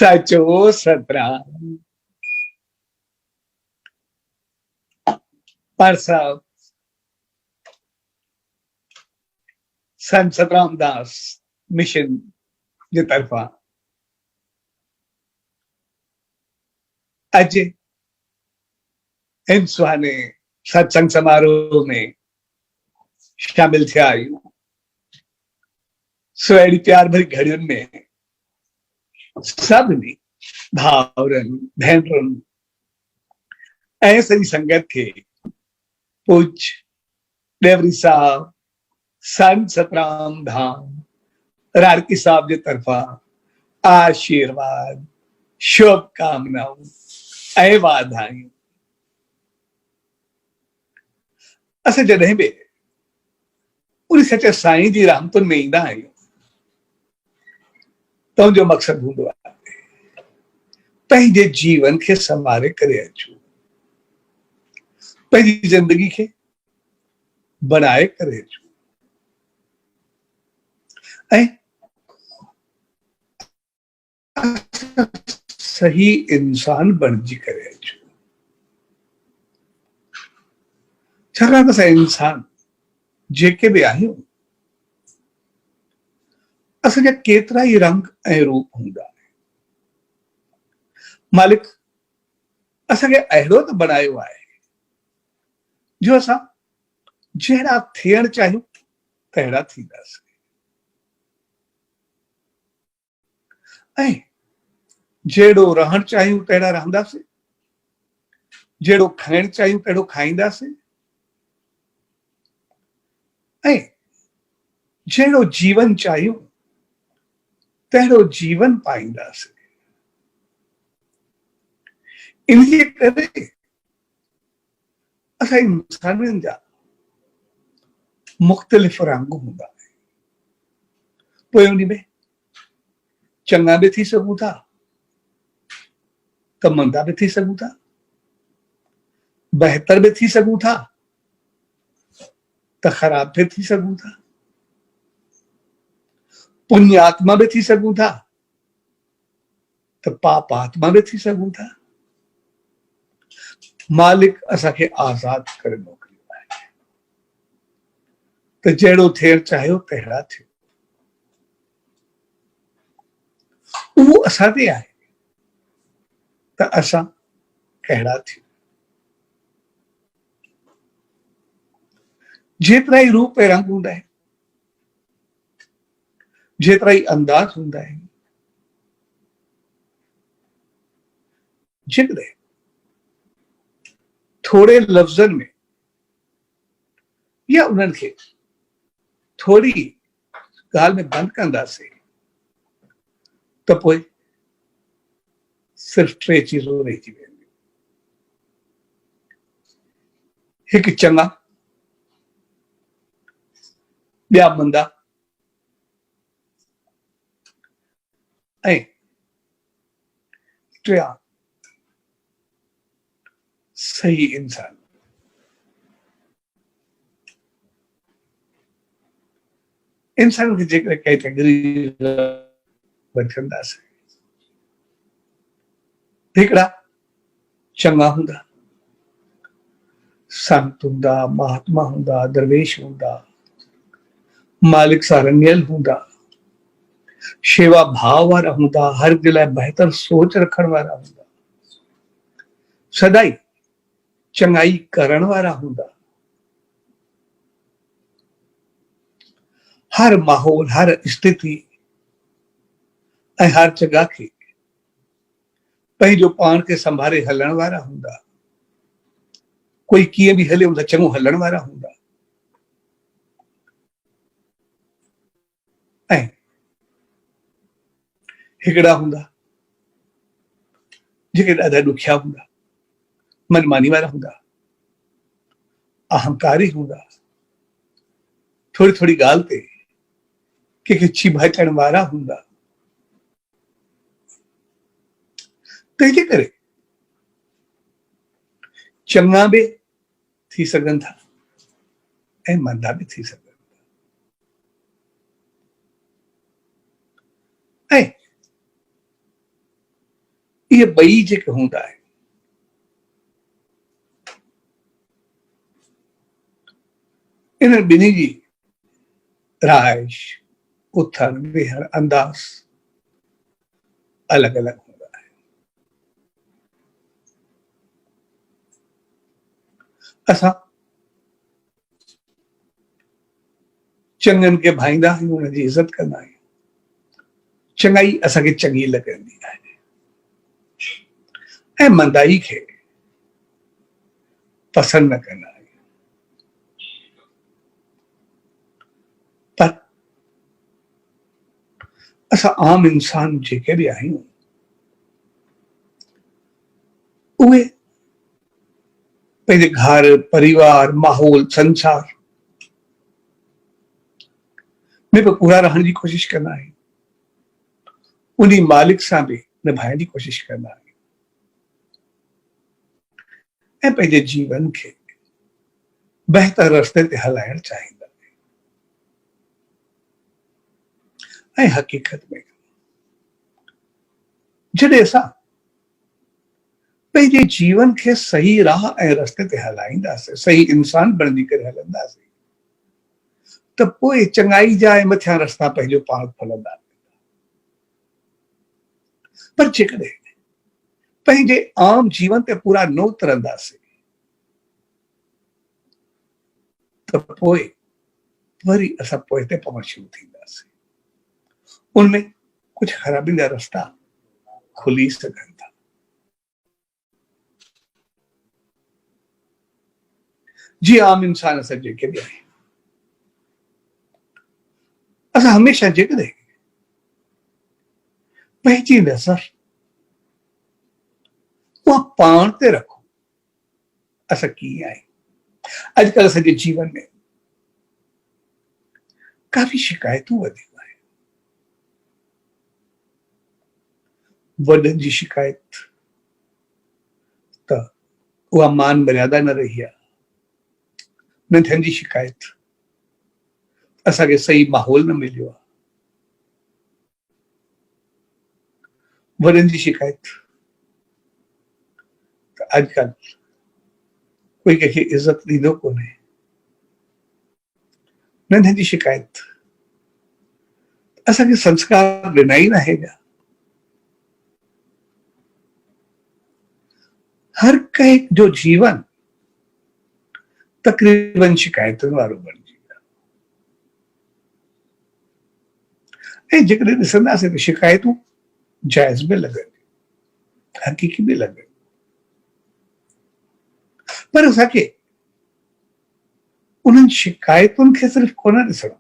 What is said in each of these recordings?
सचो सतराम। पर साहब संत सतराम दास मिशन की तरफा अज इन सुहाने सत्संग समारोह में शामिल थे आयु। सो प्यार भरी घड़ियों में सभी भावरन भेनरन ऐसी संगत के पूज देवरी साहब संत सतराम धाम रारकी साहब की तरफा आशीर्वाद शुभकामनाओं ऐ वाधायूं। असां जॾहिं बि उन सचे साईं जी रहमतुनि में ईंदा आहियूं त उनजो मक़सदु हूंदो आहे पंहिंजे जीवन खे संवारे करे अचूं, पंहिंजी ज़िंदगी खे बनाए करे अचूं ऐं सही इंसान बणिजी करे अचूं। छाकाणि त असां इंसान जेके बि आहियूं असांजा केतिरा ई रंग ऐं रूप हूंदा आहिनि। मालिक असांखे अहिड़ो त बनायो आहे जो असां जहिड़ा थियण चाहियूं तहिड़ा थींदासीं ऐं जहिड़ो रहण चाहियूं तहिड़ा रहंदासीं, जहिड़ो खाइण चाहियूं तहिड़ो खाईंदासीं ऐं जहिड़ो जीवन चाहियूं तहिड़ो जीवन पाईंदासीं। इनजे करे असां इंसाननि जा मुख़्तलिफ़ रंग हूंदा आहिनि। पोइ उन में चङा बि थी सघूं था त मंदा बि थी सघूं था, बहितर बि थी सघूं था त ख़राब बि थी सघूं था, पुण्यात्मा बि थी सघूं था त पापात्मा बि थी सघूं था। मालिक असांखे आज़ाद करे मोकिलियो आहे त जहिड़ो थियण चाहियो तहिड़ा थियो। उहो असां ते आहे त असां कहिड़ा थियूं। जेतिरा ई रूप ऐं रंग हूंदा आहिनि, जेतिरा ई अंदाज हूंदा आहिनि, जेकॾहिं थोड़े लफ़्ज़नि में या उन्हनि खे थोड़ी ॻाल्हि में बंदि कंदासीं त पोइ सिर्फ़ टे चीज़ूं रहिजी वेंदियूं। हिकु चङा, ॿिया मंदा ऐं टिया सही इंसान। इंसान खे जेकॾहिं कैटेगरी वठंदासीं, हिकिड़ा चङा हूंदा, संत हूंदा, महात्मा हूंदा, दरवेश हूंदा, मालिक सां रंगियल हूंदा, शेवा भाव वारा हूंदा, हर जे लाइ बहितर सोच रखण वारा हूंदा, सदाई चङाई करण वारा हूंदा। हर माहौल, हर स्थिति ऐं हर जगह खे पंहिंजो पाण खे संभाले हलण वारा हूंदा। कोई कीअं बि हले त चङो हलण वारा हूंदा ऐं हिकिड़ा हूंदा जेके ॾाढा ॾुखिया हूंदा, मनमानी वारा हूंदा, अहंकारी हूंदा, थोड़ी थोड़ी ॻाल्हि ते कंहिंखे चिभाचण वारा हूंदा। तंहिंजे करे चङा बि थी सघनि था ऐं मंदा बि थी सघनि था। ऐं इहे ॿई जेके हूंदा आहिनि, इन्हनि ॿिन्ही जी रहाइश, उथण वेहण अंदाज़ अलॻि अलॻि हूंदा आहिनि। असां चङनि खे भाईंदा आहियूं, हुननि जी इज़त कंदा आहियूं, चङाई असांखे चङी लॻंदी आहे, ऐं मंदाई खे पसंदि न कंदा आहियूं। पर असां आम इंसान जेके बि आहियूं, उहे पंहिंजे घर, परिवार, माहौल, संसार में बि पूरा रहण जी कोशिश कंदा आहियूं, उन्ही मालिक सां बि निभाइण जी कोशिश कंदा आहियूं, ऐं पंहिंजे जीवन खे बहितर रस्ते ते हलाइण चाहींदा आहियूं। ऐं हक़ीक़त में जॾहिं असां पंहिंजे जीवन खे सही राह ऐं रस्ते ते हलाईंदासीं, सही इंसान बणिजी करे हलंदासीं, त पोइ चङाई जा ऐं मथियां रस्ता पंहिंजो पाण खुलंदा। पर जेकॾहिं पंहिंजे आम जीवन ते पूरा न उतरंदासीं, त पोइ वरी असां पोइ ते पवण शुरू थींदासीं, उनमें कुछ ख़राबी जा रास्ता खुली सघनि था। जी आम इंसान असां जेके बि आहियूं, असां हमेशह जेकॾहिं पंहिंजी नज़र उहा पाण ते रखूं, असां कीअं आहियूं। अॼुकल्ह असांजे जीवन में काफ़ी शिकायतूं वधियूं आहिनि। वॾनि जी शिकायत त उहा मान मर्यादा न रही आहे, नंढनि जी शिकायत असांखे सही माहौल न मिलियो आहे, वॾनि जी शिकायत त अॼुकल्ह कोई कंहिंखे इज़त ॾींदो कोन्हे, नंढनि जी शिकायत असांखे संस्कार ॾिना ई न हेॾा। हर कंहिं जो जीवन तकरीबन शिकायतुनि वारो बणिजी वियो। ऐं जेकॾहिं ॾिसंदासीं त शिकायतूं जाइज़ बि लॻनि, हक़ीक़ी बि लॻनि, पर असांखे उन्हनि शिकायतुनि खे सिर्फ़ु कोन ॾिसणो।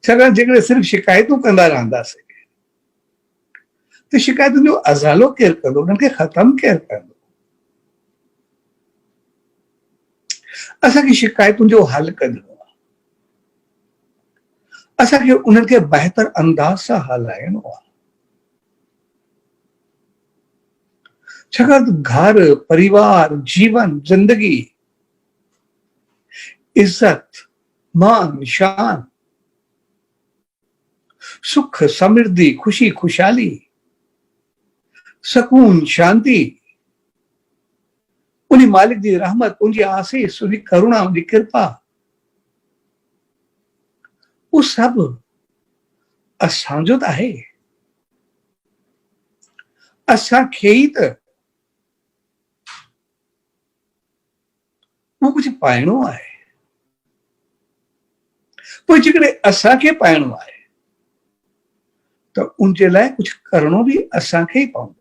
छाकाणि जेकॾहिं सिर्फ़ु शिकायतूं कंदा रहंदासीं त शिकायतुनि जो अज़ालो केरु कंदो, उन्हनि खे ख़तमु केरु कंदो। असांखे शिकायतुनि जो हल कढणो आहे, असांखे उन्हनि खे बहितर अंदाज़ सां हलाइणो आहे। छाकाणि त घर, परिवार, जीवन, जिंदगी, इज्जत, मान, शान, सुख, समृद्धि, खुशी, खुशहाली, सकून, शांति, उन्हीं मालिक जी रहमत, उनकी आसीस, उनकी करुणा, उनकी कृपा, वो सब असांजो त आहे। असांखे ई त वो कुछ पाइणो आहे। पोइ जेकॾहिं असांखे पाइणो आहे त उनजे लाइ कुछ करणो बि असांखे ई पवंदो।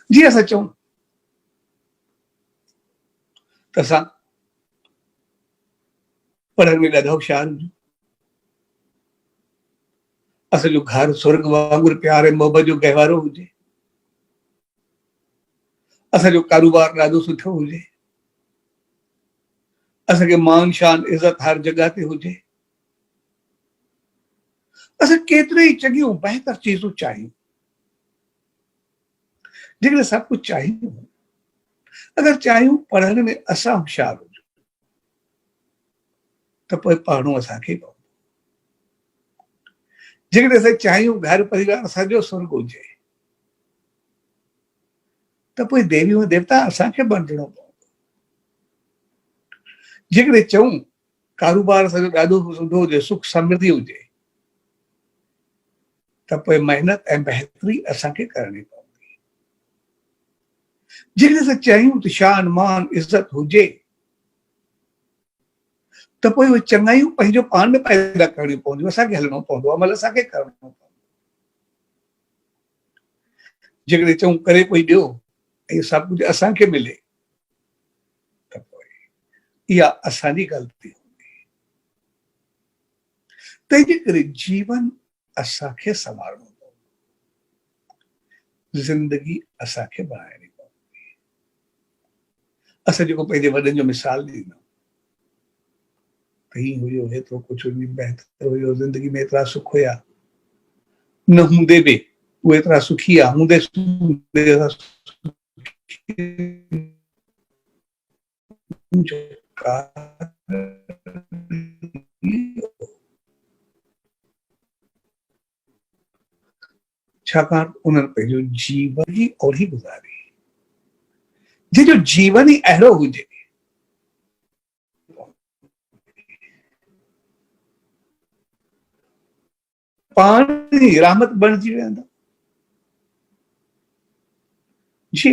जीअं असां चऊं त असां पढ़ण में ॾाढा होशियार हुजूं, असांजो घर स्वर्ग वांगुरु प्यार ऐं मोहबत जो गहवारो हुजे, असांजो कारोबार ॾाढो सुठो हुजे, असांखे मान शान इज़त हर जगह ते हुजे, असां केतिरे ई चङियूं बहितर चीज़ूं चाहियूं। जेकॾहिं सभु कुझु चाहियूं, अगरि चाहियूं पढ़ण में असां होशियार हुजूं त पोइ पढ़णो असांखे पवंदो। जेकॾहिं असां चाहियूं घर परिवार सॼो स्वर्ग हुजे त पोइ देवियूं देवता असांखे बणजणो पवंदो। जेकॾहिं चऊं कारोबार सॼो ॾाढो सुठो हुजे, सुख समृद्धि हुजे, त पोइ महिनत ऐं बहितरी असांखे करणी पवंदी। जेकॾहिं असां चाहियूं त शान मान इज़त हुजे, त पोइ उहे चङायूं पंहिंजो पाण में पैदा करणी पवंदियूं, असांखे हलणो पवंदो, अमल असांखे करणो पवंदो। जेकॾहिं चऊं करे कोई ॾियो ऐं सभु कुझु असांखे मिले, त पोइ इहा असांजी ग़लती हूंदी। तंहिंजे करे जीवन असांखे संभालणो पवंदो, ज़िंदगी असांखे बणाइणी पवंदी। असां जेको पंहिंजे वॾनि जो मिसाल ॾींदा त हीअं हुयो, हेतिरो कुझु बहितर हुयो, ज़िंदगी में एतिरा सुख हुया, न हूंदे बि उहे एतिरा सुखी आहे, हूंदे छाकाणि उन्हनि पंहिंजो जीवन ई ओढ़ी गुज़ारी, जंहिंजो जीवन ई अहिड़ो हुजे पाण ई रहमत बणिजी वेंदा। जी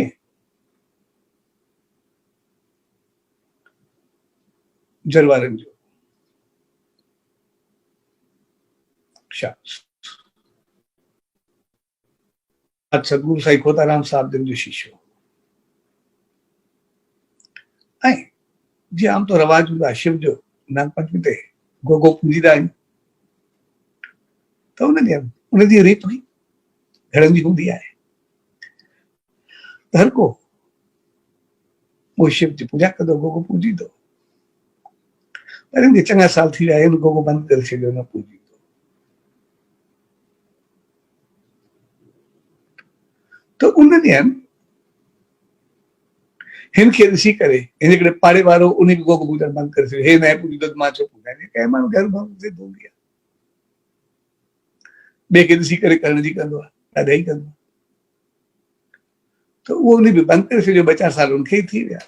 जलवारनि जो सतगुरु साईं खोताराम साहिब जन जो शीशो। ऐं जीअं आम तो रवाज हूंदो आहे, शिव जो नागपंचमी ते गोगो पूॼींदा आहियूं, त उन जी रीत हुई घणनि जी हूंदी आहे त हर को वो शिव जी पूजा कंदो, गोगो पूॼींदो। पर चङा साल थी विया आहिनि, गोगो बंदि करे छॾियो, न पूॼींदो। त उन ॾींहंनि हिन खे ॾिसी करे हिन करे पाड़े वारो उन खे गोगो पूॼण बंदि करे छॾियो, हे न पूॼींदो त मां छो पूॼां। कंहिं माण्हू घर में ज़िद हूंदी आहे, ॿिए खे ॾिसी करे करण जी कंदो आहे, ॾाढा ई कंदो आहे, त उहो उन बि बंदि करे छॾियो। 2-4 साल उनखे ई थी विया।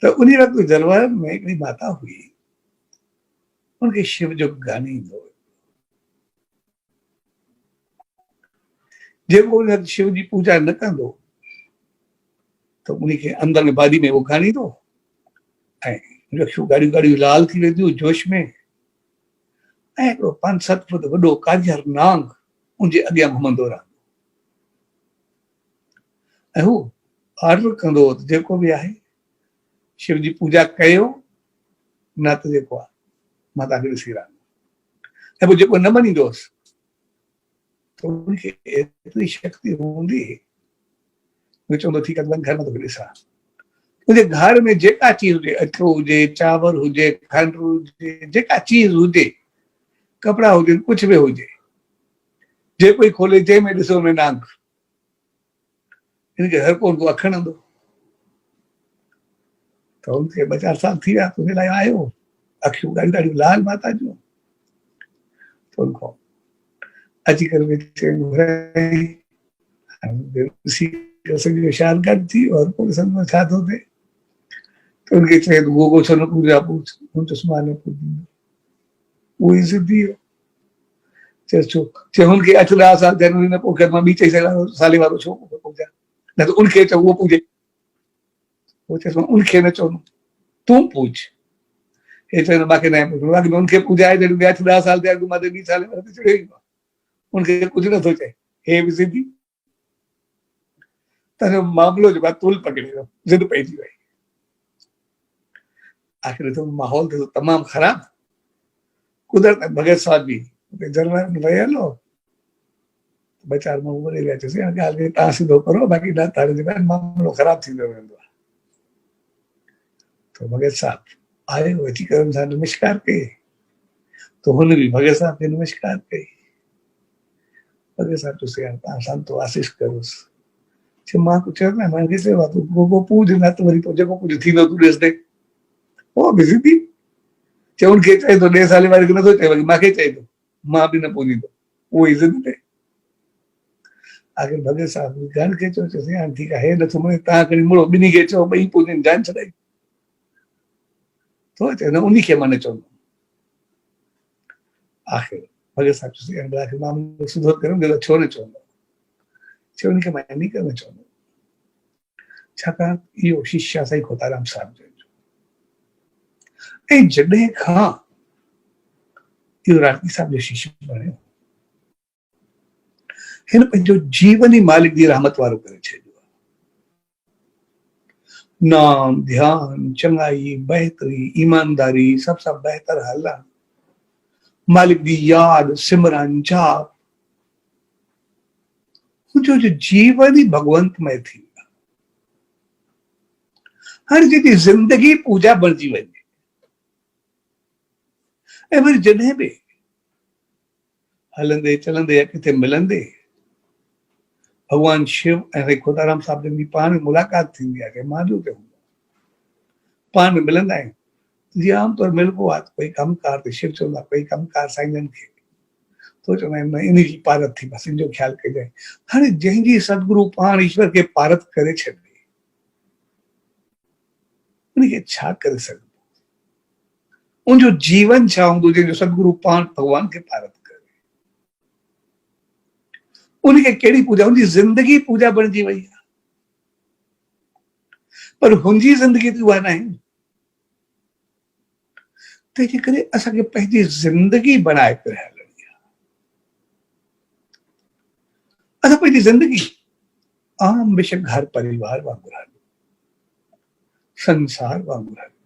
त उन वक़्तु जलवार में हिकिड़ी माता हुई, उनखे शिव जो गानो ईंदो हुयो। जेको शिव जी पूजा न कंदो त उनखे अंदर में बादी में वो गानींदो ऐं रखियूं गाड़ियूं गाड़ियूं लाल थी वेंदियूं जोश में, ऐं हिकिड़ो 5-7 फुट वॾो काजर नांग उनजे अॻियां घुमंदो रहंदो ऐं हू ऑर्डर कंदो त जेको बि आहे शिव जी पूजा कयो, न त जेको आहे मां तव्हांखे ॾिसी रहंदो। ऐं पोइ जेको न मञींदोसि त उनखे एतिरी शक्ति हूंदी, उहो चवंदो ठीकु आहे घर में तोखे ॾिसां। मुंहिंजे घर में जेका चीज हुजे, अटो हुजे, चांवर हुजे, खंड हुजे, जेका चीज हुजे, कपिड़ा हुजनि, कुझु बि हुजे, जे कोई खोले जंहिंमें ॾिसो हुन नांग, हिनखे हर को अखणंदो। त उनखे 2-4 साल थी विया, तुंहिंजे लाइ आयो, अखियूं ॾाढियूं ॾाढियूं लाल माता जूं। त उनखां अची करे शानगढ़ थी और पुलिस में छा थो थिए, त उनखे चए गोगो छो न पूजा पूछ, हुन चयोसि मां न पूजींदो। उहो ई ज़िदी हो। चयोसि छो? चयो हुनखे 8-10 साल थियनि, न पोइ मां ॿी चई सघां साले वारो छो पूजा, न त उनखे चओ उहो पूजे। वो चयोसि मां उनखे न चवंदुमि, तूं पूछ। हे चवंदो मूंखे न पूछणो, बाक़ी उनखे पूजाए जॾहिं 8-10 साल थिया, मां त 2 साल में चढ़ियो ई उनखे कुझु नथो चए, हे बि ज़िदी। त मामलो जेको आहे तुल पकड़े वियो, ज़िद पइजी वई। आख़िर तो माहौल तो तमामु ख़राब। कुदरत भगत साहब भी जलवार में वही हलो, 2-4 माण्हू वरी विया, चयोसि ॻाल्हि खे तव्हां सिधो करो, बाक़ी न तारे जे बाद मामलो ख़राब थींदो वेंदो आहे। तो भगत साहब आयो, अची करे हुन सां नमस्कार कई, तो हुन बि भगत साहब खे नमस्कार कई। भगत साहब चयोसि यार तव्हां संतो आशीष करोसि। चयो मां कुझु चयो न, मां चयो तूं गोगो पूज, न त वरी पोइ जेको कुझु थींदो तूं ॾिसंदे। वो बि ज़िदी। चवण खे चए थो 10 साल वारे खे नथो चए मूंखे चए थो मां बि न पहुचींदो उहो इज़त ॾे आखिर भगत साहब घण खे चयो चयोसि हाणे ठीकु आहे हे नथो मञे तव्हां खणी मुड़ो ॿिन्ही खे चओ ॿई पूॼनि जान छॾाई थो चए न उन्ही खे मां न चवंदो आखिर भगत साहब चयोसि आखिर मां सुधो करियो छो न चवंदो चयो उनखे मां इन करे न चवंदो छाकाणि इहो शिष्य साईं खोताराम साहिब जो ऐं जॾहिं खां इहो राठी साहिब जो शिष्य बणियो हिन पंहिंजो जीवन ई मालिक जी रहमत वारो करे छॾियो नाम ध्यान चङाई बहितरी ईमानदारी सब सां बहितर हलण मालिक जी याद सिमरन जाप मुंहिंजो जो जीवन ई भगवंतमय थी वियो हाणे जेकी ज़िंदगी पूजा बणिजी वञे ऐं वरी जॾहिं बि हलंदे चलंदे या किथे मिलंदे भगवान शिव ऐं खोताराम साहिब जन जी पाण में मुलाक़ात थींदी आहे मांजो ते पाण में मिलंदा आहियूं जीअं आमतौर मिलबो आहे कोई कमकार ते शिव चवंदो आहे कोई कमकार साईं जन खे तो चवंदा आहिनि न इन जी पारत थी बसि इन जो ख़्यालु कजांइ हाणे जंहिंजी सतगुरु पाण ईश्वर खे पारत करे छॾे उनखे छा करे सघंदो उनजो जीवन छा हूंदो जंहिंजो सतगुरु पाण भगवान खे पारत करे उनखे कहिड़ी पूजा उनजी ज़िंदगी पूजा बणिजी वई आहे पर हुनजी ज़िंदगी त उहा न आहे तंहिंजे करे असांखे पंहिंजी ज़िंदगी बनाए करे हलणी आहे असां पंहिंजी ज़िंदगी आम बेशक घर परिवार वांगुरु हलूं संसार वांगुरु हलूं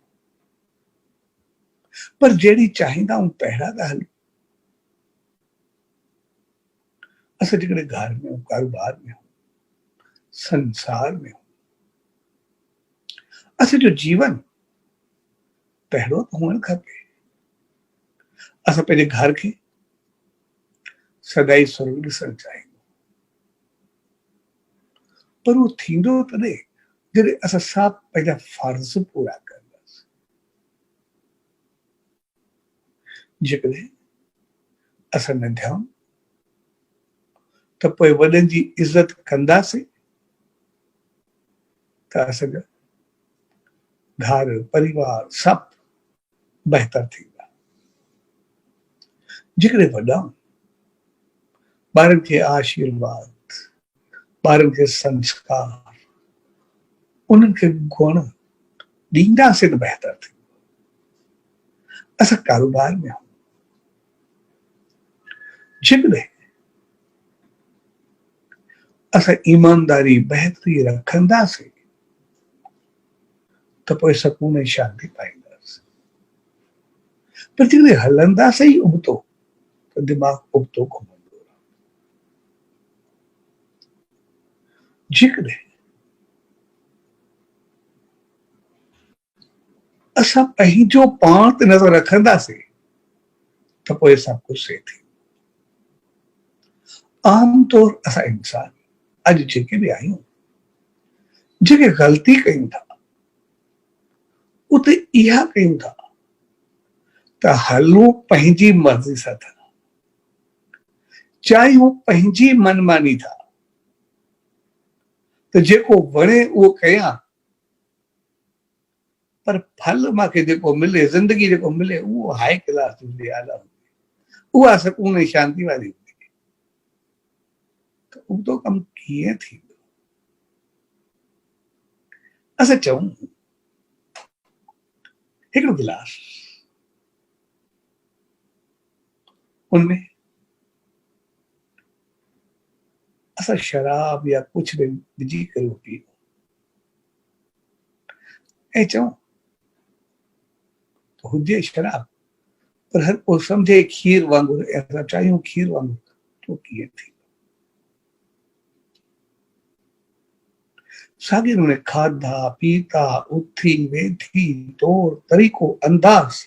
पर जहिड़ी चाहींदा आहियूं पहिरियां था हलूं असां जेकॾहिं घर में कारोबार में संसार में असांजो जीवन पहिरियों त हुअणु खपे असां पंहिंजे घर खे सदाई स्वर्ग ॾिसणु चाहियूं पर उहो थींदो तॾहिं जॾहिं असां सभु पंहिंजा फर्ज़ पूरा कंदासीं जेकॾहिं असां न थियूं त पोइ वॾनि जी इज़त कंदासीं त असांजा घर परिवार सभु बहितर थींदा जेकॾहिं वॾा ॿारनि खे आशीर्वाद ॿारनि खे संस्कार उन्हनि खे गुण ॾींदासीं त बहितर थींदो असां कारोबार में जेकॾहिं असां ईमानदारी बहितरी रखंदासीं त पोइ सकून ऐं शांती पाईंदासीं पर जेकॾहिं हलंदासीं ई उबतो त दिमाग़ उबतो घुमंदो जेकॾहिं असां पंहिंजो पाण ते नज़र रखंदासीं त पोइ सभु कुझु सही थी आमतौर असां इंसान अॼु जेके बि आहियूं जेके ग़लती कयूं था उते इहा कयूं था त हलूं पंहिंजी मर्ज़ी सां था चाहियूं पंहिंजी मनमानी था त जेको वणे उहो कयां पर फल मूंखे जेको मिले ज़िंदगी जेको मिले उहो हाई क्लास हूंदी आला हूंदी उहा सकून ऐं शांती वारी हूंदी त उबतो कमु कीअं थींदो असां चऊं हिकिड़ो गिलास उनमें असां शराब या कुछ भी विझी करे पीओ ऐं चऊं त हुजे शराब पर हर को समझे खीर वांगुरु ऐं असां चाहियूं खीर वांगुरु तो कीअं थी साॻे नमूने खाधा पीता उथी वेठी तौर तरीक़ो अंदाज़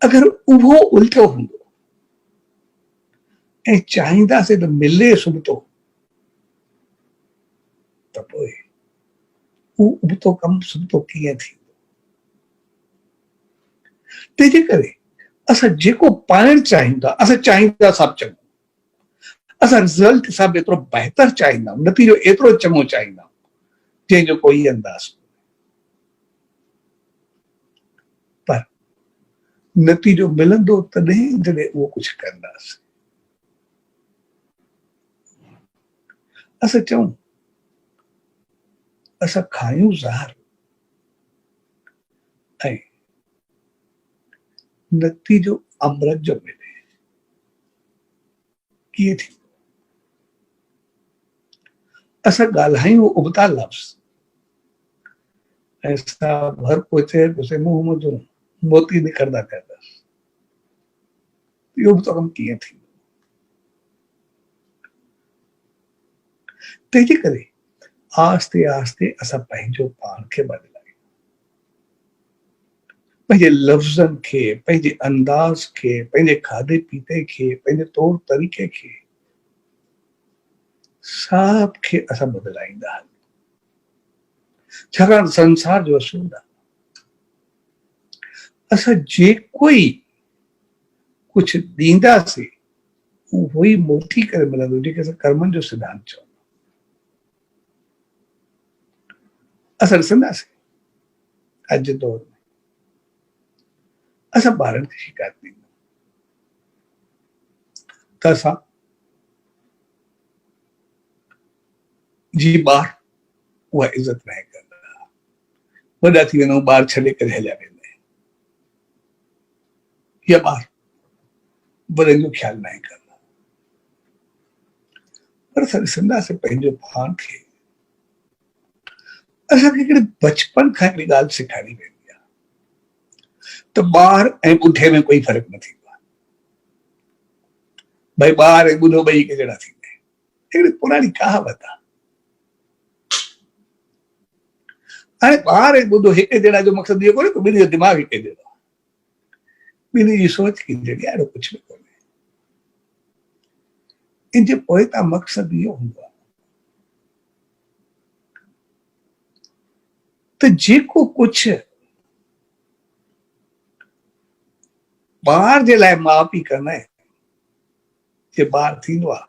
अगरि उहो उल्टो हूंदो ऐं चाहींदासीं त मिले सुबुतो त पोइ उहो उबतो कमु सुबुतो कीअं थींदो तंहिंजे करे असां जेको पाइण चाहियूं था, असां चाहींदा सभु चङो, असां रिज़ल्ट हिसाब एतिरो बहितर चाहींदा आहियूं, नतीजो एतिरो चङो चाहींदा आहियूं जंहिंजो कोई अंदाज़। पर नतीजो मिलंदो तॾहिं जॾहिं उहो कुझु कंदासीं। असां चऊं असां खायूं ज़हर ऐं नतीजो अमृत जो मिले, कीअं थी? असां ॻाल्हायूं उबता लफ़्ज़ ऐं असां हर पहुचे उसे मुंहुं मुंझो मोती निकिरंदा पिया, इहो बि कमु कीअं थींदो? तंहिंजे करे आस्ते आस्ते असां पंहिंजो पाण खे बदिलायूं, पंहिंजे लफ़्ज़नि खे, पंहिंजे अंदाज़ खे, पंहिंजे खाधे पीते खे, पंहिंजे तौर तरीक़े खे, सभ खे असां बदिलाईंदा हलूं। छाकाणि संसार जो असूल आहे असां जेको ई कुझु ॾींदासीं उहो ई मोटी करे मिलंदो, जेके असां कर्मनि जो सिद्धांत चऊं। असां ॾिसंदासीं अॼु जे दौर में असां ॿारनि खे शिकायत ॾींदा त असां जी ॿार उहा इज़त न कंदा, वॾा थी वेंदा ॿार छॾे करे हलिया वेंदा आहिनि, या ॿार वॾनि जो ख़्यालु न कंदा। पर असां ॾिसंदासीं पंहिंजो पाण खे, असांखे हिकिड़े बचपन खां हिकिड़ी ॻाल्हि सेखारी वेंदी आहे त ॿार ऐं ॿुढे में कोई फ़र्क़ु न थींदो आहे, भई ॿार ऐं ॿुढो ॿई हिक जहिड़ा थींदा आहिनि। हिकिड़ी पुराणी कहावत आहे। हाणे ॿार ऐं ॿुढो हिक जहिड़ा जो मक़सदु इहो कोन्हे त ॿिन्ही जो दिमाग़ हिक जहिड़ो आहे, ॿिन्ही जी सोच हिक जहिड़ी आहे, अहिड़ो कुझु बि कोन्हे। इन जे पोइतां मक़सदु इहो हूंदो आहे त जेको कुझु ॿार जे लाइ माउ पीउ कंदा आहिनि, जे ॿार थींदो आहे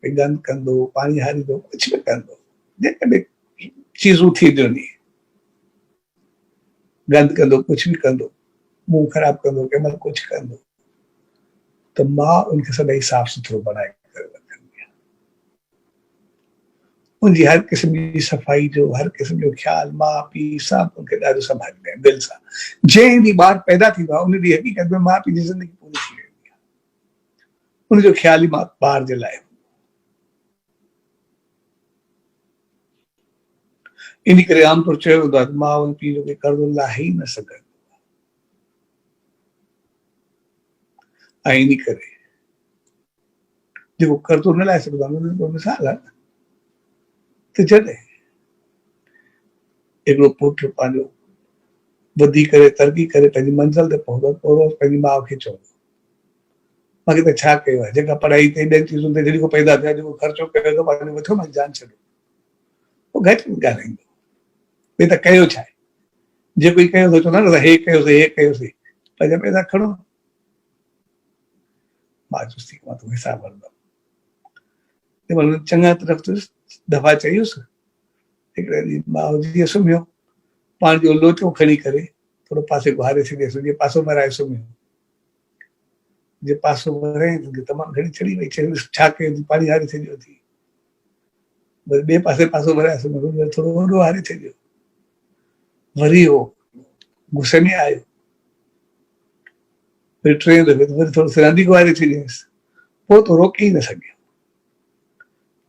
भई गंद कंदो, पाणी हारींदो, कुझु बि कंदो, जेकॾहिं चीज़ूं थींदियूं आहिनि, गंद कंदो, कुझु बि कंदो, मुंहुं ख़राब कंदो, कंहिं महिल कुझु कंदो, त माउ उनखे सदाईं साफ़ सुथरो बनाए करे रखंदी आहे। उनजी हर क़िस्म जी सफ़ाई जो, हर क़िस्म जो ख़्यालु माउ पीउ सभु उनखे ॾाढो संभालींदा आहिनि दिलि सां। जंहिं ॾींहुं ॿार पैदा थींदो आहे उन ॾींहुं हक़ीक़त में माउ पीउ जी ज़िंदगी पूरी थी वेंदी आहे, उनजो ख़्यालु ई ॿार जे लाइ। इन करे आमतौर चयो वेंदो आहे त माउ ऐं पीउ जो कोई कर्ज़ु लाहे ई न सघंदो। ऐं इन करे जेको कर्ज़ो न लाहे सघंदो आहे उनजो मिसाल आहे त जॾहिं हिकिड़ो पुटु पंहिंजो वधी करे तरक़ी करे पंहिंजी मंज़िल ते पहुतो त रोज़ पंहिंजी माउ खे चवंदो मूंखे त छा कयो आहे, जेका पढ़ाई ते ॿियनि चीज़ुनि ते जॾहिं को पैदा थिया, जेको ख़र्चो कयो त पंहिंजो वठो मां जान छॾो, पोइ घटि ॻाल्हाईंदो, भई त कयो छा आहे, जेको ई कयो चवंदा न हे कयोसीं हे कयोसीं, पंहिंजा पैसा खणो, मां चुसि मां तो हिसाब भरंदमि। चङा तरफ़ दफ़ा चयुसि, हिकिड़े ॾींहुं माउ जीअं सुम्हियो, पाण जो लोचो खणी करे थोरो पासे गुहारे छॾियसि, जीअं पासो मराए सुम्हियो, जे पासो मराए तमामु घणी चढ़ी वई, चयोसि छा कयो, पाणी हारे छॾियो थी, वरी ॿिए पासे पासो भराए सुम्हियो, थोरो ओॾो हारे छॾियो, वरी उहो गुस्से में आयो, वरी टे दफ़े वरी थोरो सिरांदी गुहारे छॾियसि, पोइ तो रोके ई न सघियो,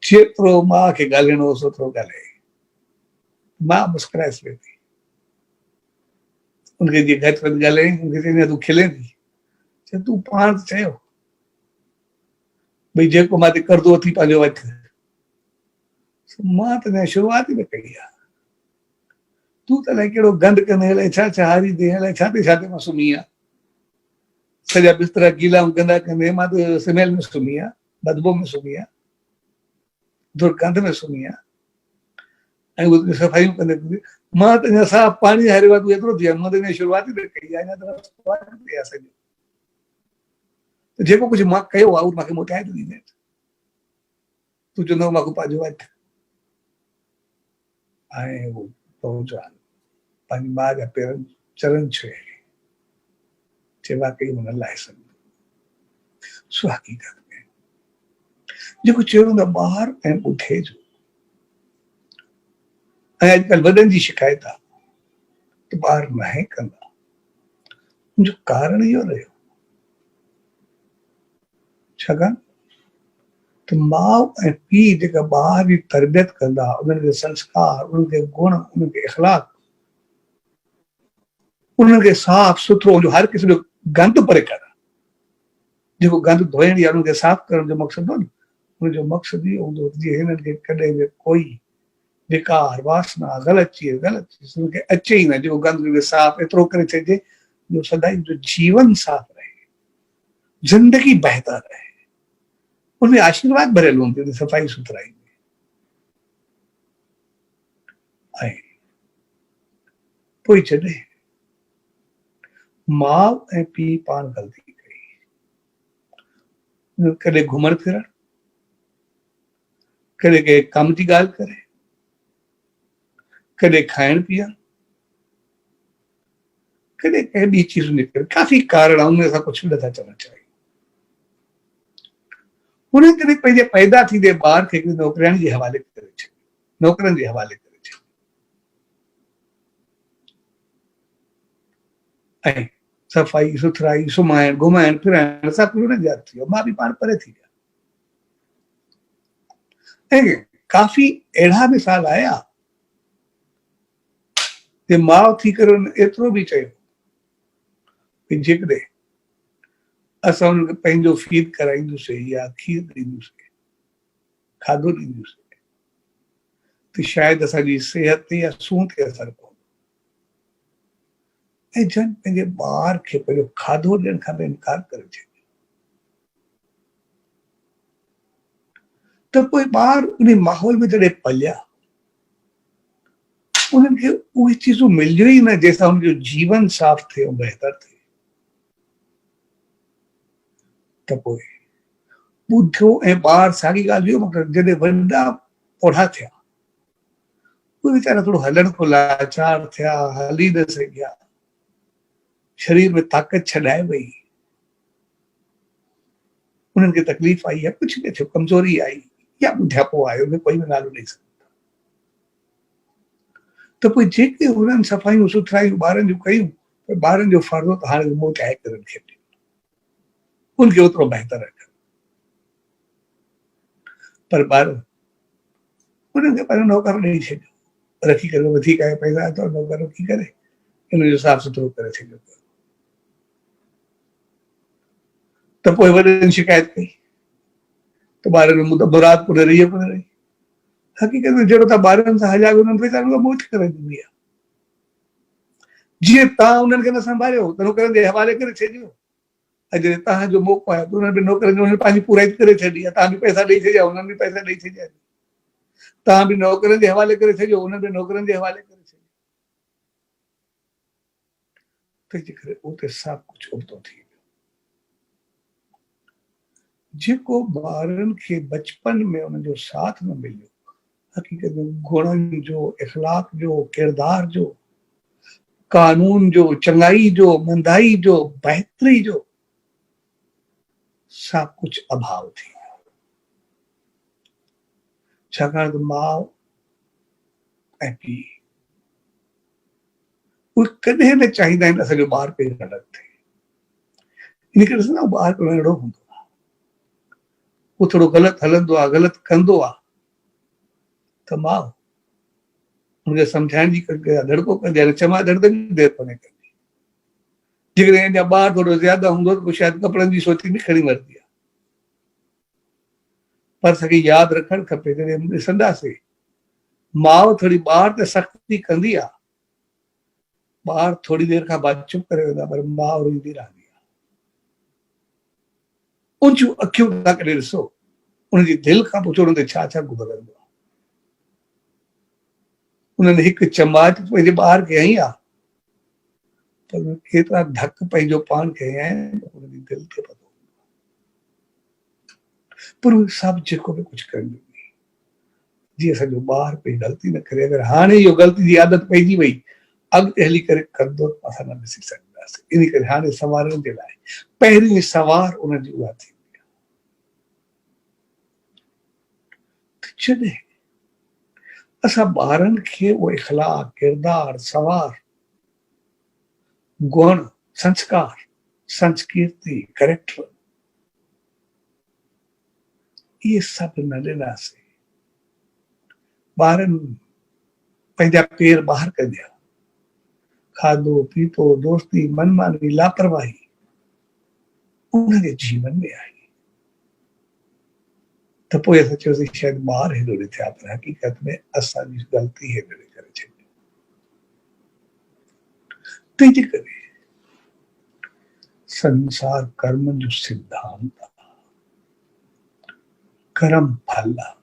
जेतिरो माउ खे ॻाल्हाइणो हो ओतिरो ॻाल्हाए, मां मुस्कुराएसि वेठी, उनखे जीअं घटि वधि ॻाल्हाई, उनखे चवंदी तूं खिले थी, चए तूं पाण चयो भई जेको मां ते कर्ज़ो वठी पंहिंजो वठि, मां त अञा शुरूआत ई न कई आहे, तूं त अलाए कहिड़ो गंद कंदे, अलाए छा छा हारींदे, अलाए छा ते मां सुम्ही आहियां, सॼा बिस्तरा गीला ऐं गंदा कंदे, मां त स्मेल में सुम्ही आहियां, बदबू में सुम्ही आहियां, दुर्गंध में सुम्ही आहियां, ऐं उहे सफ़ाइयूं कंदे कंदे मां त अञा साफ़ पाणी हरे वक़्तु एतिरो थी वियो मां त अञा शुरूआत ई न कई आहे, अञा त शुरूआत कई आहे सॼो। त जेको कुझु मां कयो आहे उहो मूंखे मोटाए थो ॾींदे, तूं चवंदो मां पंहिंजो वटि ऐं उहो पहुचो आहे पंहिंजी माउ जा पेरनि चरनि छुए चए वाकई हुन लाइ सघंदो। सो हक़ीक़त में जेको चयो हूंदो आहे ॿार ऐं ॿुढे जो, ऐं अॼुकल्ह वॾनि जी शिकायत आहे त ॿार न आहे कंदा, हुनजो कारण इहो रहियो छाकाणि त माउ ऐं पीउ जेका ॿार जी तरबियत कंदा, उन्हनि खे संस्कार, उन्हनि खे गुण, उन्हनि खे इख़लाक, उन्हनि खे साफ़ सुथरो हर क़िस्म जो गंद परे करणु, जेको गंद धोइण या उन्हनि खे साफ़ करण जो मक़सदु हो न, उनजो मक़सदु इहो हूंदो जीअं हिननि खे कॾहिं बि कोई बेकार वासना ग़लति चीज़ उनखे अचे ई न, जेको गंद साफ़ एतिरो करे छॾिजे जो सदाई जो जीवन साफ़ रहे, जिंदगी बहितर रहे, उनमें आशीर्वाद भरियल हूंदी सफ़ाई सुथराई में। ऐं पोइ छॾे माउ ऐं पीउ पाण ग़लती कई, कॾहिं घुमण फिरण, कॾहिं कंहिं कम जी ॻाल्हि करे, कॾहिं खाइण पीअण, कॾहिं कंहिं ॿी चीज़ निकिरे, काफ़ी कारण आहे, उनमें असां कुझु बि नथा चवणु चाहियूं। उन कॾहिं पंहिंजे पैदा थींदे ॿार खे नौकिरियाणी जे हवाले करे छॾियो, नौकरनि जे हवाले करे छॾियो, ऐं सफ़ाई सुथराई सुम्हाइण घुमाइण फिराइण सभु कुझु उनजे हथ थी वियो, मां बि पाण परे थी विया। ऐं काफ़ी अहिड़ा मिसाल आया कि माउ थी करे एतिरो बि चयो कि जेकॾहिं असां उनखे पंहिंजो फीड कराईंदुसीं या खीर ॾींदुसीं, खाधो ॾींदुसीं, त शायदि असांजी सिहत ते या सूंह ते असरु पवंदो। ऐं जन पंहिंजे ॿार खे पंहिंजो खाधो ॾियण खां बि इनकार करे छॾियो, त पोइ ॿार उन माहौल में जॾहिं पलिया, उन्हनि खे उहे चीज़ूं मिलियूं ई न जंहिंसां उनजो जीवन साफ़ थिए ऐं बहितर थिए। त पोइ ॿुढो ऐं ॿार साॻी ॻाल्हि इहो मतिलबु जॾहिं वॾा पौढा थिया, उहे वीचारा थोरो हलण खां लाचार थिया, हली न सघिया, शरीर में ताक़त छॾाए वई, उन्हनि खे तकलीफ़ आई या कुझु बि थियो, कमज़ोरी आई या ॿुढापो आयो, उनमें कोई बि नालो ॾेई सघंदो। त पोइ जेके हुननि सफ़ाइयूं सुथराइयूं ॿारनि जूं कयूं, ॿारनि जो फ़र्ज़ु हो त हाणे मोटाए करे खे ॾियो, उनखे ओतिरो बहितर रखनि। पर ॿार उन्हनि खे पंहिंजो नौकर ॾेई छॾियो, रखी करे वधीक आहे पैसा अथव, नौकर रखी करे हिनजो साफ़ सुथरो करे छॾियो। त पोइ वॾनि शिकायत कई त ॿारनि में मुराद कोन रही कोन रही। हक़ीक़त में जहिड़ो तव्हां ॿारनि सां हलिया उन्हनि वीचारनि मौज करे ॾिनी आहे। जीअं तव्हां उन्हनि खे न संभालियो त नौकरनि जे हवाले करे छॾियो, अॼु तव्हांजो मौक़ो आहे त उन्हनि बि नौकरनि जो पंहिंजी पूराई करे छॾी आहे, तव्हां बि पैसा ॾेई छॾिया, उन्हनि बि पैसा ॾेई छॾिया, तव्हां बि नौकरनि जे हवाले करे छॾियो, उन्हनि बि नौकरनि जे हवाले करे छॾियो, तंहिंजे करे उते सभु कुझु उल्टो थी वियो। जेको ॿारनि खे बचपन में उनजो साथ न मिलियो, हक़ीक़त में गुणनि जो, इख़लाक जो, किरदार जो, कानून जो, चङाई जो, मंदाई जो, बहितरी जो, सब कुछ अभाव थी वियो। छाकाणि त माउ ऐं पीउ उहे कॾहिं न चाहींदा आहिनि असांजो ॿारु कंहिं ग़लति थिए, इन करे ॾिसंदा ॿारु अहिड़ो हूंदो आहे, उहो थोरो ग़लति हलंदो आहे, ग़लति कंदो आहे, त माउ हुनखे सम्झाइण जी धड़को कंदी आहे, चमादड़ त देरि कोन्हे कंदी। जेकॾहिं अञा ॿारु थोरो ज़्यादा हूंदो त पोइ शायदि कपिड़नि जी सोटी बि खणी वठंदी आहे। पर असांखे यादि रखणु खपे, जॾहिं ॾिसंदासीं माउ थोरी ॿार ते सख़्ती कंदी आहे, ॿार थोरी देरि खां बाद चुप करे वेंदा, पर माउ रोईंदी रहंदी आहे। ऊंचियूं अखियूं तव्हां कॾहिं ॾिसो, उनजी दिलि खां पुछो उन ते छा छा गुज़रंदो आहे। उन्होंने एक चमाच पंहिंजे ॿार खे हई आहे, पर केतिरा धक पंहिंजो पान खे हया आहिनि उनजी दिलि ते पतो, पर उहे सभु जेको बि कुझु कनि जीअं असांजो ॿार कोई ग़लती न करे, अगरि हाणे इहो ग़लती जी आदत पइजी वई अॻिते हली करे कंदो असां न ॾिसी सघंदासीं। इन करे हाणे संवारण जे लाइ पहिरीं सवार उनजी उहा थी। जॾहिं असां ॿारनि खे उहो इख़लाक़, किरदार, सवार, गुण, संस्कार, संस्कृति, करेक्टर इहे सभु न ॾिनासीं, ॿारनि पंहिंजा पेर ॿाहिरि कढिया, खाधो पीतो, दोस्ती, मनमानी, लापरवाही उनजे जीवन में आई, त पोइ असां चयोसीं शायदि ॿार हेॾो ॾिठा, पर हक़ीक़त में असांजी ग़लती हेॾो करे छॾी। तंहिंजे करे संसार कर्म जो सिद्धांत आहे, कर्म फल आहे,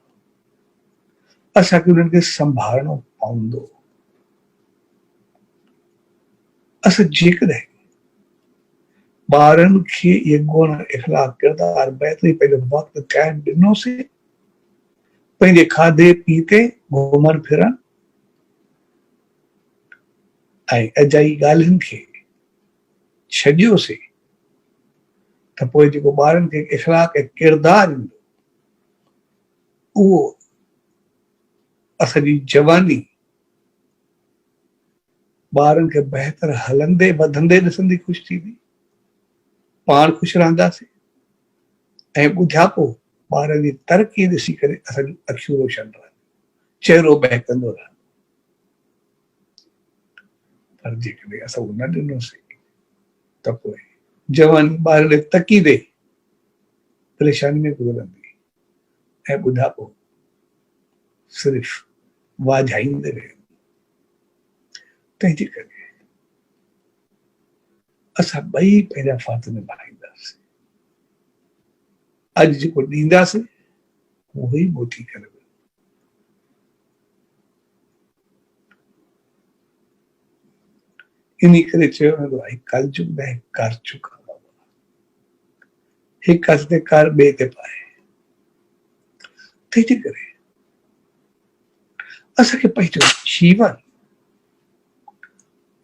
असांखे उन्हनि खे संभालणो पवंदो। असां जेकॾहिं ॿारनि खे इहे गुण, इख़लाक़, किरदार बहितरीन पंहिंजो वक़्तु टाइम ॾिनोसीं, पंहिंजे खाधे पीते, घुमण फिरण ऐं अजाई ॻाल्हियुनि खे छॾियोसीं, त पोइ जेको ॿारनि खे इख़लाक़ ऐं किरदार ईंदो उहो असांजी जवानी ॿारनि खे बहितर हलंदे वधंदे ॾिसंदी ख़ुशि थींदी, पाण ख़ुशि रहंदासीं ऐं ॿुधापो ॿारनि जी तरक़ी ॾिसी करे असांजूं अखियूं रोशन रहंदियूं, चहिरो बहकंदो रहंदो। पर जेकॾहिं असां उहो न ॾिनोसीं त पोइ जवानी ॿार ॾे तकीदे परेशानी में गुज़रंदी ऐं ॿुधापो सिर्फ़ु वाझाईंदे वेंदो। तंहिंजे करे असां ॿई पंहिंजा फ़र्ज़ निभाईंदासीं, अॼु जेको ॾींदासीं उहो ई मोटी करे। इन करे चयो वेंदो आहे कलजुग में कर चुका, हिकु हथ ते कर ॿिए ते पाए। तंहिंजे करे असांखे पंहिंजो जीवन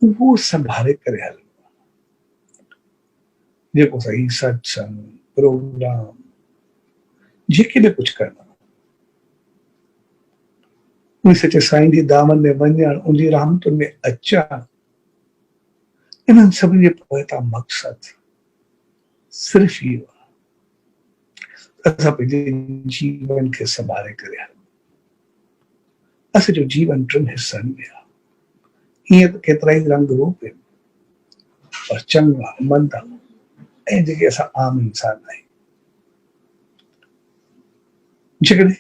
उहो संभाले करे हलणो, जेको सही सत्संग, प्रोग्राम, जेके बि कुझु करणो उन सचे साईं जी दामन में वञण, उनजी रहमतुनि में अचण, इन्हनि सभिनी जे पोइतां मक़सदु सिर्फ़ु इहो आहे असां पंहिंजे जीवन खे संभाले करे हलूं। असांजो जीवन टिनि हिसनि में आहे, हीअं त केतिरा ई रंग रूप आहिनि, पर चङा मंदा ऐं जेके असां आम इंसान आहियूं, जेकॾहिं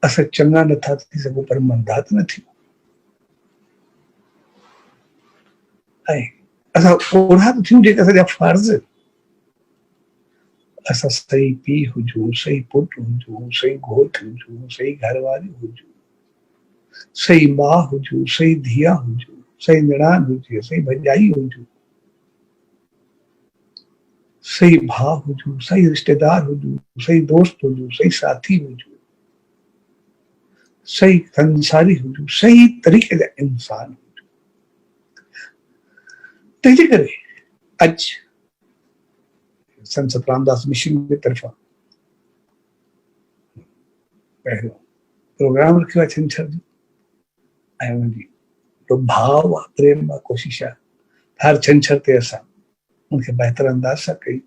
असां चङा नथा थी सघूं पर मंदा त न थियूं, ऐं असां ओढ़ा त थियूं जेके असांजा फर्ज़, असां सही पीउ हुजूं, सही पुटु हुजूं, सही घोट हुजूं, सही घरवारी हुजूं, सही माउ हुजूं, सही धीअ हुजूं, सही निणान हुजे, सही भॼाई हुजूं, सही भाउ हुजूं, सही रिश्तेदार हुजूं, सही दोस्त हुजूं, सही साथी हुजूं, सही संसारी हुजूं, सही तरीक़े जा इंसान हुजूं। तंहिंजे करे अॼु संत सतरामदास मिशन जी तरफ़ां पहिरियों प्रोग्राम रखियो आहे छंछर जो, ऐं उनजी भाव आहे, प्रेम आहे, कोशिशि आहे हर छंछर ते असां उनखे बहितर अंदाज़ सां कई,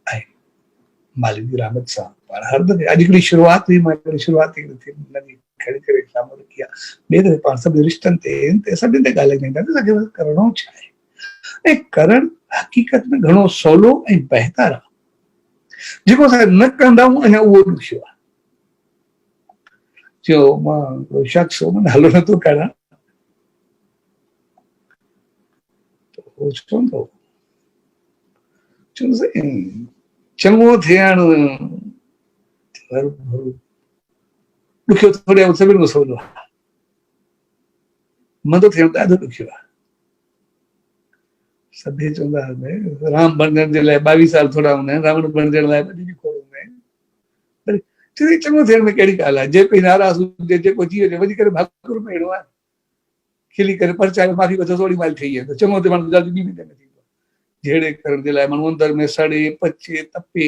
ऐं मालिक जी रहमत सां पाण हर दफ़े अॼु हिकिड़ी शुरूआत हुई, मां हिकिड़ी शुरूआत खणी करे शाम रखी आहे, ॿिए दफ़े पाण सभु रिश्तनि ते सभिनी ते ॻाल्हाईंदा आहियूं असांखे करिणो छा आहे, ऐं करणु हक़ीक़त में घणो सवलो ऐं बहितर आहे, जेको असां न कंदा आहियूं अञा उहो ॾुखियो आहे। जो मां शख़्स हो मां नालो नथो कयां, चवंदो चङो थियण ॾुखियो थोरे सभिनि खां सवलो आहे, मंदो थियण ॾाढो ॾुखियो आहे। सभई चवंदा आहिनि राम बणजण जे लाइ 22 साल थोरा हूंदा आहिनि, रावण बणजण लाइ 2 ॾींहं खोड़ हूंदा आहिनि। पर चङो थियण में कहिड़ी ॻाल्हि आहे, जेको नाराज़ हुजे, जेको थी वञे, वञी करे भाकुर में अहिड़ो आहे, खिली करे परचाए माफ़ी वठो थोड़ी महिल ठही वेंदो, चङो थियो माण्हू जल्दी 2 महीने में थींदो। जहिड़े करण जे लाइ माण्हू अंदरि में सड़े पचे तपे,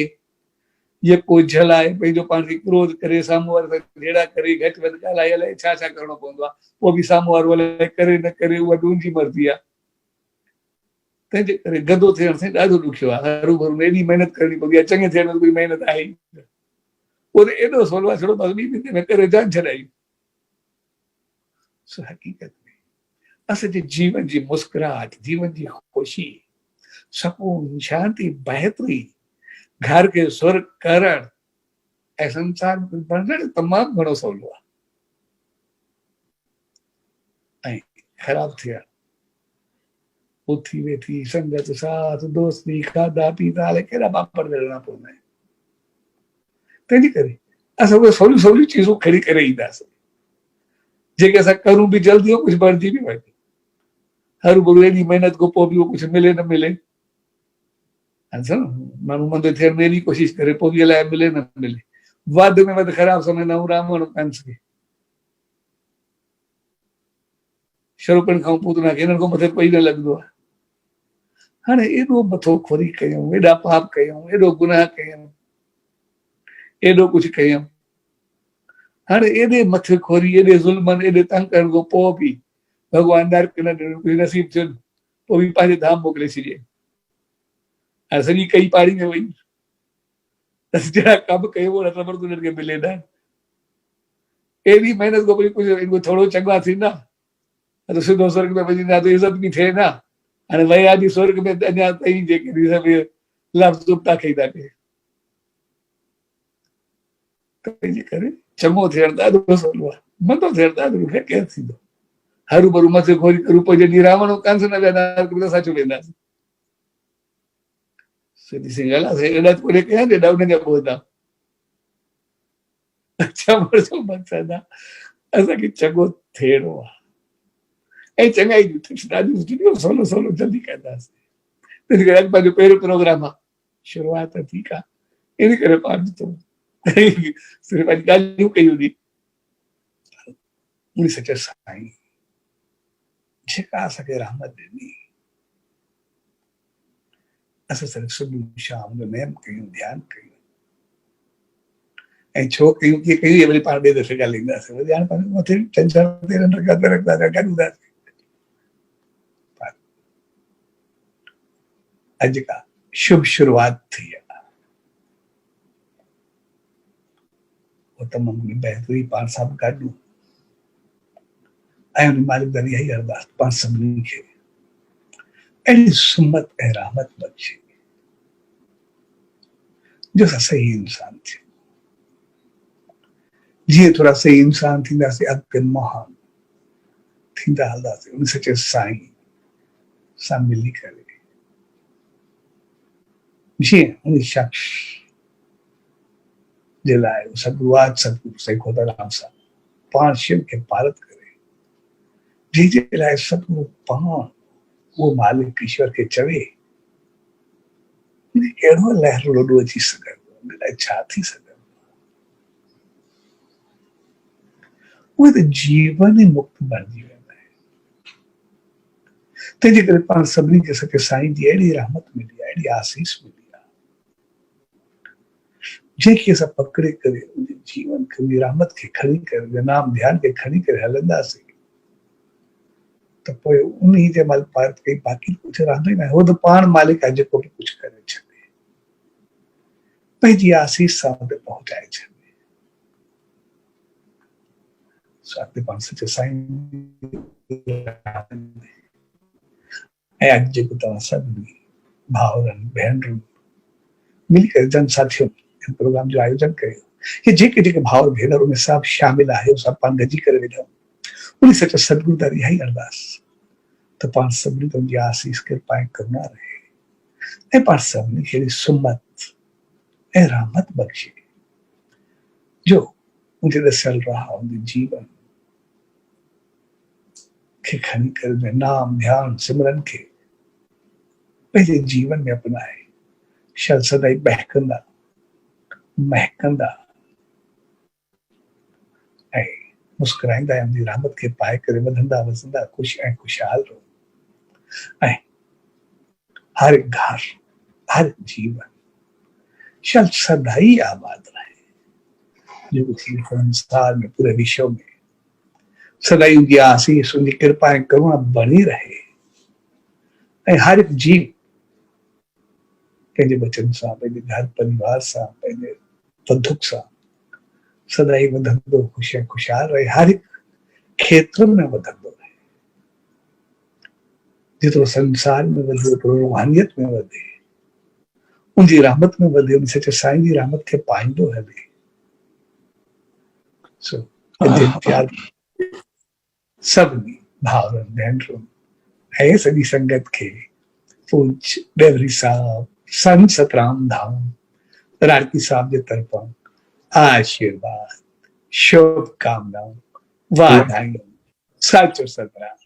जेको झलाए, पंहिंजो पाण खे क्रोध करे, साम्हूं वारे सां जहिड़ा करे, घटि वधि ॻाल्हाए, अलाए छा छा करिणो पवंदो आहे, पोइ बि साम्हूं वारो अलाए करे न करे, उहा बि उनजी मर्ज़ी आहे। तंहिंजे करे गदो थियण सां ॾाढो ॾुखियो आहे, हरू भरू एॾी महिनत करणी पवंदी आहे, चङे थियण में कोई महिनत आहे ई न। उहो त एॾो सवलो आहे, छड़ो बस 2 महीने में करे जान छॾाई। सो हक़ीक़त में असांजे जीवन जी मुस्कुराहट, जीवन जी ख़ुशी, सुकून, शांति, बेहतरी, घर के स्वर्ग करण ऐं संसार में बणजण तमामु घणो सवलो आहे। ऐं ख़राब थियण, उथी वेठी संगत साथ दोस्ती, खाधा पीता, अलाए कहिड़ा पापड़ वेलणा पवंदा आहिनि। तंहिंजे करे असां उहे सवलियूं सवलियूं चीज़ूं खणी करे ईंदासीं, जेके असां करूं बि जल्दी हो, कुझु बणिजी बि वञे। हर भरू एॾी महिनत खां पोइ बि उहो कुझु मिले न मिले, माण्हू मंदो थियण में एॾी कोशिशि करे, पोइ बि अलाए मिले न मिले। वधि में वधि ख़राब सम्झंदा आहियूं रावण कंस खे, शरूपण खां पूतना खे, हिननि खां मथे कोई न लॻंदो आहे। हाणे एॾो मथो खोरी कयूं, एॾा पाप कयूं, एॾो गुनाह कयूं, एॾो कुझु कयूं, हाणे एॾे मथे खोरी, एॾे ज़ुल्मनि, एॾे तंग करण खां पोइ बि भॻवान नरक न ॾिनो, नसीब थियुनि, पोइ बि पंहिंजे धाम मोकिले छॾियईं। हाणे सॼी कई पाड़ी में वई, जहिड़ा कम कयो ओड़ा ख़बर उन्हनि खे मिले न। एॾी महिनत खां पोइ कुझु थोरो चङा थींदा त सिधो स्वर्ग में वञी वेंदा, त इज़त बि थिए न। हाणे विया बि स्वर्ग में अञा ताईं जेके लफ़्ज़ था कई था कनि। तंहिंजे करे चङो थियण ॾाढो सवलो आहे, मंदो थियण ॾाढो ॾुखियो, केरु थींदो। हरू भरू मथे खोरी करूं, पोइ जॾहिं रावण कंस न वेंदा, असां छो वेंदासीं? सिधी सी ॻाल्हि आहे, एॾा पूरे कया, एॾा उनजा पहुता। चवण जो मक़सदु आहे असांखे चङो थियणो आहे, ऐं चङाई जूं ॾाढियूं सुठियूं, सवलो सवलो जल्दी कंदासीं। तंहिंजे करे अॼु पंहिंजो पहिरियों प्रोग्राम आहे, शुरूआत ठीकु आहे, इन करे पाण सिर्फ़ु अॼु ॻाल्हियूं कयूं हुई। उन सच साईं जेका असांखे रहमत ॾिनी, असां सिर्फ़ु सुबुह शाम जो नेम कयूं, ध्यानु कयूं, ऐं छो कयूं, कीअं कयूं, इहे वरी पाण ॿिए दफ़े ॻाल्हाईंदासीं। वरी हाणे पंहिंजे मथे टेंशन रखंदासीं, गॾंदासीं। अॼु का शुभ शुरुआत थी आहे, वो तमामु बहितरीन पाण सां गॾु, ऐं उन मालिक दी इहा ई अरदास पाण सभिनी खे अहिड़ी सुमत ऐं रहमत बख़्शे जो असां सही इंसान थियूं। जीअं थोरा सही इंसान थींदासीं, अॻिते महान थींदा हलंदासीं उन सचे साईं सां मिली करे। जीअं उन शख़्स जे लाइ सतगुरु आज सतगुरु साईं खोदाराम सां पाण शिव खे पारत करे, जंहिंजे लाइ सतगुरु पाण उहो मालिक ईश्वर खे चवे, कहिड़ो लहर लोॾो अची सघंदो, उन लाइ छा थी सघंदो? उहे त जीवन ई मुक्त बणिजी वेंदा आहिनि। तंहिंजे करे पाण सभिनी खे सचे साईं जी अहिड़ी रहमत मिली आहे, अहिड़ी आसीस मिली आहे, जंहिंखे असां पकड़े करे उन जीवन खे, उन रहमत खे खणी करे, नाम ध्यान खे खणी करे हलंदासीं, त पोइ उन जे महिल पार कई बाक़ी कुझु रहंदो ई न आहे। हो त पाण मालिक आहे जेको बि कुझु करे छॾे, पंहिंजी आसीस सां उते पहुचाए छॾे। स्वाति पाण सचे साईं ऐं अॼु जेको तव्हां सभिनी भाउरनि भेनरुनि मिली करे जन साथियुनि प्रोग्राम जो आयोजन कयो, कि जेके जेके भाउर भेनर उन सभु शामिल आहे, सभु पाण गॾिजी करे वेठा, उन सचे सतगुरु तारी इहा ई अरदास त पाण सभिनी ते उनजी आसीस कृपा ऐं करुणा रहे, ऐं पाण सभिनी खे सुमत ऐं रहमत बख़्शे जो मुझे दसल रहा उनके जीवन के खन कर में नाम ध्यान सिमरन के पहले जीवन में अपनाए शल सदाई बहकंदा महकंदा ऐ मुस्कुराइंदा उनकी रहमत के पाए करे वधंदा वसंदा खुश ऐ खुशहाल रहो ऐ हर एक घर हर जीवन शल सदाई आबाद रहे जो उसी संसार में पूरे विश्व में सदाई उनकी आशीष उनकी कृपाएं करुणा बनी रहे हर एक जीव पंहिंजे बचन सां पंहिंजे घर परिवार सां पंहिंजे बंधुक सां सदाई वधंदो खुशहाल रहे हर एक क्षेत्र में वधंदो रहे जेतिरो संसार में वधे ओतिरो रूहानियत में वधे उनजी रहमत में वधे उन सच्चे साईं जी रहमत खे पाईंदो हले सो प्यार सभिनी भाउरनि भेनरुनि ऐं सॼी संगत खे पूज डेवरी साहब संत सतराम धाम राणकी साहब जे तरफां आशीर्वाद शुभकामनाऊं वाधायूं साचो सतराम।